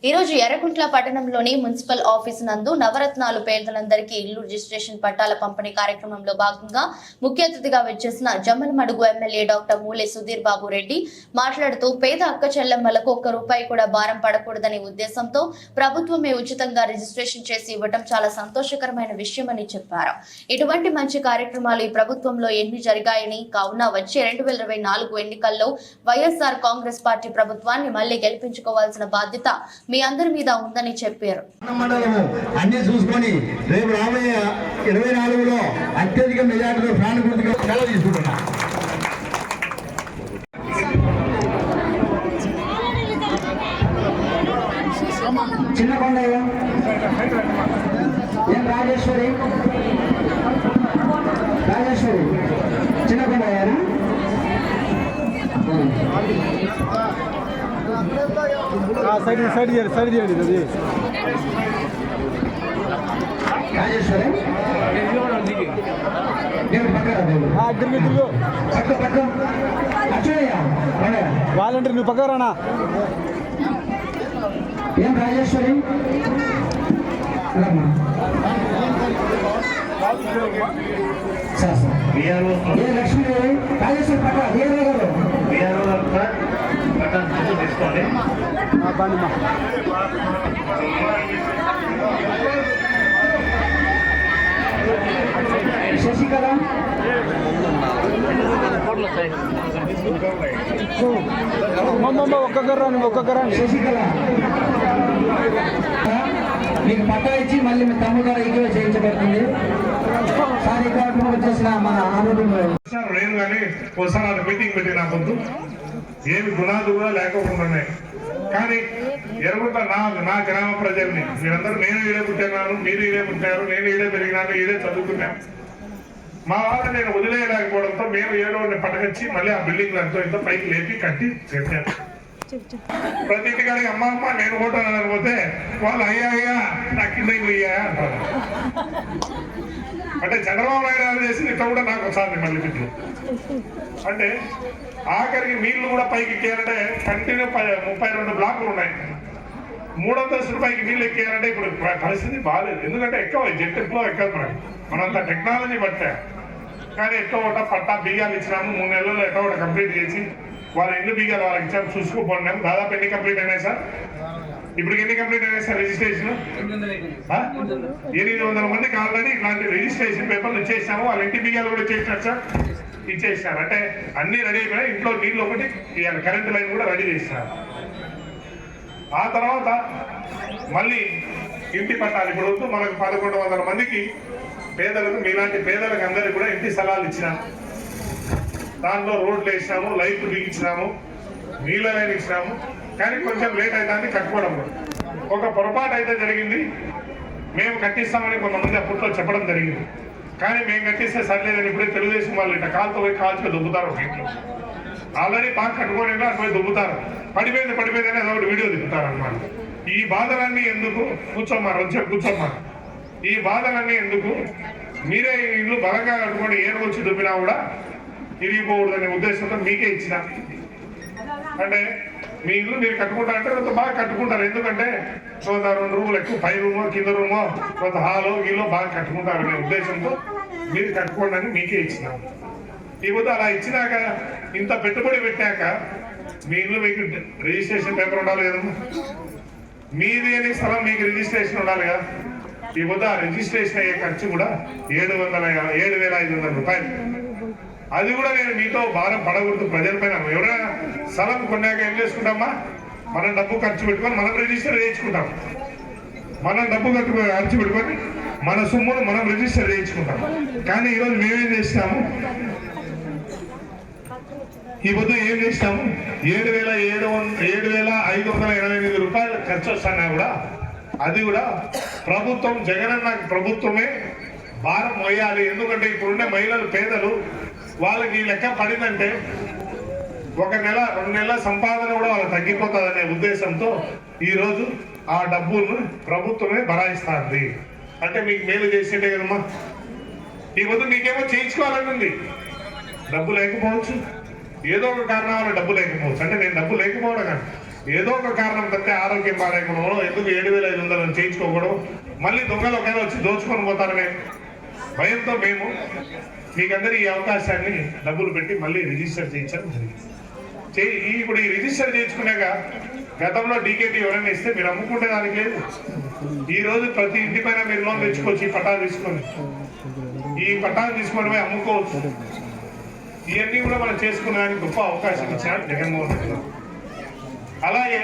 ఈ రోజు ఎర్రగుంట్ల పట్టణంలోని మున్సిపల్ ఆఫీసు నందు నవరత్నాలు పేదలందరికీ ఇల్లు రిజిస్ట్రేషన్ పట్టాల పంపిణీ కార్యక్రమంలో భాగంగా ముఖ్య అతిథిగా వచ్చేసిన జమ్మలమడుగు ఎమ్మెల్యే డాక్టర్ మూలే సుధీర్ బాబు రెడ్డి మాట్లాడుతూ పేద అక్క చెల్లెమ్మలకు ఒక్క రూపాయి కూడా భారం పడకూడదనే ఉద్దేశంతో ప్రభుత్వమే ఉచితంగా రిజిస్ట్రేషన్ చేసి ఇవ్వడం చాలా సంతోషకరమైన విషయమని చెప్పారు. ఇటువంటి మంచి కార్యక్రమాలు ఈ ప్రభుత్వంలో ఎన్ని జరిగాయని కావున వచ్చే 2024 ఎన్నికల్లో వైఎస్ఆర్ కాంగ్రెస్ పార్టీ ప్రభుత్వాన్ని మళ్లీ గెలిపించుకోవాల్సిన బాధ్యత మీ అందరి మీద ఉందని చెప్పారు. అన్ని చూసుకొని రేపు రాబోయే 24లో అత్యధిక మెజార్టీతో ఫ్యాన్ గుర్తుగా సెలవు తీసుకుంటున్నా. చిన్నకొండయ్య ఏం రాజేశ్వరి చిన్నకొండయ్యారా? సైడ్ చేయండి అది వాలంటీర్ నువ్వు పక్క రానా? ఏం రాజేశ్వరి లక్ష్మీదేవి రాజేశ్వరి పక్క తీసుకోండి. శశికళ ఒక్కొక్కరా శశికళ మీకు పట్టా ఇచ్చి మళ్ళీ మీ తమ్ముడు గారు ఈక్వే చేయించబడుతుంది. సార్ ఈ కార్యక్రమం వచ్చేసిన మన నేను కానీ ఒకసారి అది మీటింగ్ పెట్టి నా పొద్దు ఏమి గుణాలు కూడా లేకపోతున్నాయి. కానీ ఎరుగుంట నా గ్రామ ప్రజల్ని మీరందరూ నేను ఈడే పుట్టినాను, మీరు ఈడే పుట్టారు, నేను ఈడే పెరిగినాను, ఈడే చదువుకున్నాను. మా వాళ్ళని నేను వదిలేయలేకపోవడంతో మేము ఏడో పటకొచ్చి మళ్ళీ ఆ బిల్డింగ్లు ఎంతో ఇంతో పైకి లేపి కట్టి చెప్పాను. ప్రతి ఇంటికాడికి అమ్మ అమ్మ నేను ఓటాను అనకపోతే వాళ్ళు అయ్యా నాకు కింద ఇల్లు అయ్యా అంటారు. అంటే చంద్రబాబు నాయుడు చేసి ఇట్లా కూడా నాకు ఒకసారి మళ్ళీ తిట్లు. అంటే ఆఖరికి నీళ్లు కూడా పైకి ఎక్కేయాలంటే కంటిన్యూ 32 బ్లాకులు ఉన్నాయి. 300 రూపాయలకి నీళ్ళు ఎక్కేయాలంటే ఇప్పుడు పరిస్థితి బాగాలేదు. ఎందుకంటే ఎక్కువ జెట్ ఎక్కువ ఎక్కదు మనంత టెక్నాలజీ బట్టే. కానీ ఎక్కువ ఒకట పట్టా బియ్యాలు ఇచ్చినాము, 3 నెలల్లో ఎక్కువ ఒకటి కంప్లీట్ చేసి వాళ్ళ ఎన్ని బియ్యాలు వాళ్ళకి ఇచ్చాము చూసుకోపోయినాము. దాదాపు ఎన్ని కంప్లీట్ అయినాయి సార్? ఇప్పుడు ఎన్ని కంప్లీట్ అయినాయి సార్ రిజిస్ట్రేషన్? 800 మందికి ఆల్రెడీ ఇట్లాంటి రిజిస్ట్రేషన్ పేపర్లు ఇచ్చేసాము. వాళ్ళ ఇంటి బియ్యాలు కూడా ఇచ్చేసినారు సార్, ఇచ్చేసినారు. అంటే అన్ని రెడీ అయిపోయినాయి. ఇంట్లో నీళ్ళు ఒకటి కరెంటు లైన్ కూడా రెడీ చేసినారు. ఆ తర్వాత మళ్ళీ ఇంటి పట్టాలు ఇప్పుడు వద్దు మనకు 1100 మందికి పేదలకు, మీలాంటి పేదలకు అందరికీ కూడా ఇంటి స్థలాలు ఇచ్చినాము. దాంట్లో రోడ్లు వేసినాము, లైట్లు బిగించినాము, నీళ్ళ లైన్ ఇచ్చినాము. కానీ కొంచెం లేట్ అవుతుంది కట్టుకోవడం. ఒక పొరపాటు అయితే జరిగింది. మేము కట్టిస్తామని కొంతమంది అప్పట్లో చెప్పడం జరిగింది. కానీ మేము కట్టిస్తే సర్లేదని ఇప్పుడే తెలుగుదేశం వాళ్ళు ఇట్లా కాలుతో పోయి కాల్చుకొని దుబ్బుతారు. ఒక ఇంట్లో ఆల్రెడీ బాగా కట్టుకొని అటు దుబ్బుతారు. పడిపోయిందని అదొకటి వీడియో దిగుతారు అన్నమాట. ఈ బాధలన్నీ ఎందుకు? కూర్చోమ్మారు వచ్చి కూర్చోమ్మారు. ఈ బాధలన్నీ ఎందుకు? మీరే ఇల్లు బలంగా కట్టుకొని ఏడు వచ్చి దుబ్బినా కూడా తిరిగిపోకూడదనే ఉద్దేశంతో మీకే ఇచ్చిన. అంటే మీ ఇల్లు మీరు కట్టుకుంటారంటే కొంత బాగా కట్టుకుంటారు. ఎందుకంటే కొంత 2 రూములు ఎక్కువ, పై రూమో కింద రూమో కొంత హాలో గీలో బాగా కట్టుకుంటారు అనే ఉద్దేశంతో మీరు కట్టుకోండి అని మీకే ఇచ్చినాం. ఇకపోతే అలా ఇచ్చినాక ఇంత పెట్టుబడి పెట్టాక మీ ఇల్లు మీకు రిజిస్ట్రేషన్ పేపర్ ఉండాలి కదమ్మా. మీది అనే స్థలం మీకు రిజిస్ట్రేషన్ ఉండాలి కదా. ఇకపోతే ఆ రిజిస్ట్రేషన్ అయ్యే ఖర్చు కూడా 7,500 రూపాయలు. అది కూడా నేను మీతో భారం పడకూడదు ప్రజలపైన. ఎవరైనా స్థలం కొన్నాక ఏం చేసుకుంటామా, మనం డబ్బు ఖర్చు పెట్టుకొని మనం రిజిస్టర్ చేయించుకుంటాం. మనం డబ్బు ఖర్చు పెట్టుకొని మన సొమ్మును మనం రిజిస్టర్ చేయించుకుంటాం. కానీ ఈరోజు మేమేం చేస్తాము, ఈ పొద్దు ఏం చేస్తాము, 7,588 రూపాయలు ఖర్చు వస్తున్నా కూడా అది కూడా ప్రభుత్వం, జగనన్న ప్రభుత్వమే భారం మోయాలి. ఎందుకంటే ఇప్పుడుండే మహిళలు, పేదలు, వాళ్ళకి లెక్క పడిందంటే 1 నెల 2 నెలల సంపాదన కూడా వాళ్ళకి తగ్గిపోతుందనే ఉద్దేశంతో ఈరోజు ఆ డబ్బును ప్రభుత్వమే భరాయిస్తుంది. అంటే మీకు మేలు చేసేటే కదమ్మా. ఈ పొద్దు నీకేమో చేయించుకోవాలని ఉంది, డబ్బు లేకపోవచ్చు, ఏదో ఒక కారణం వల్ల డబ్బు లేకపోవచ్చు. అంటే నేను డబ్బు లేకపోవడం కానీ ఏదో ఒక కారణం తప్పితే ఆరోగ్యం బాగాలేకుండా ఎందుకు 7,500 చేయించుకోకూడదు, మళ్ళీ దొంగలు ఒకవేళ వచ్చి దోచుకొని పోతారనే భయంతో మేము మీకందరూ ఈ అవకాశాన్ని డబ్బులు పెట్టి మళ్ళీ రిజిస్టర్ చేయించడం జరిగింది. ఇప్పుడు ఈ రిజిస్టర్ చేయించుకున్నాక గతంలో డీకేటీ ఎవరైనా ఇస్తే మీరు అమ్ముకుంటే దానికి లేదు. ఈ రోజు ప్రతి ఇంటి పైన మీరు లోన్ తెచ్చుకోవచ్చు. ఈ పట్టాలు తీసుకొని పోయి అమ్ముకోవచ్చు. ఇవన్నీ కూడా మనం చేసుకునేదానికి గొప్ప అవకాశం ఇచ్చాడు జగన్మోహన్ రెడ్డి గారు. అలాగే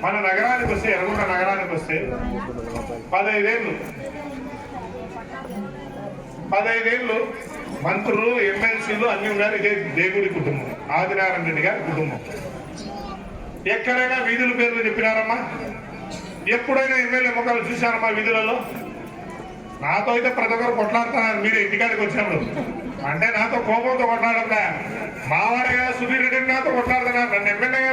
మన నగరానికి వస్తే, ఎర్రగొండ నగరానికి వస్తే 15 ఏళ్ళు మంత్రులు, ఎమ్మెల్సీలు అన్ని ఉన్నారు. ఇదే దేవుడి కుటుంబం, ఆదినారాయణ రెడ్డి గారి కుటుంబం. ఎక్కడైనా వీధుల పేర్లు చెప్పినారమ్మా? ఎప్పుడైనా ఎమ్మెల్యే ముఖాలు చూశారమ్మా వీధులలో? నాతో అయితే ప్రతి ఒక్కరు కొట్లాడుతున్నారు. మీరు ఇంటికాడికి వచ్చినప్పుడు అంటే నాతో కోపంతో కొట్లాడట్లే, మావాడే కదా సుధీర్ రెడ్డిని నాతో కొట్లాడుతున్నారు. నన్ను ఎమ్మెల్యేగా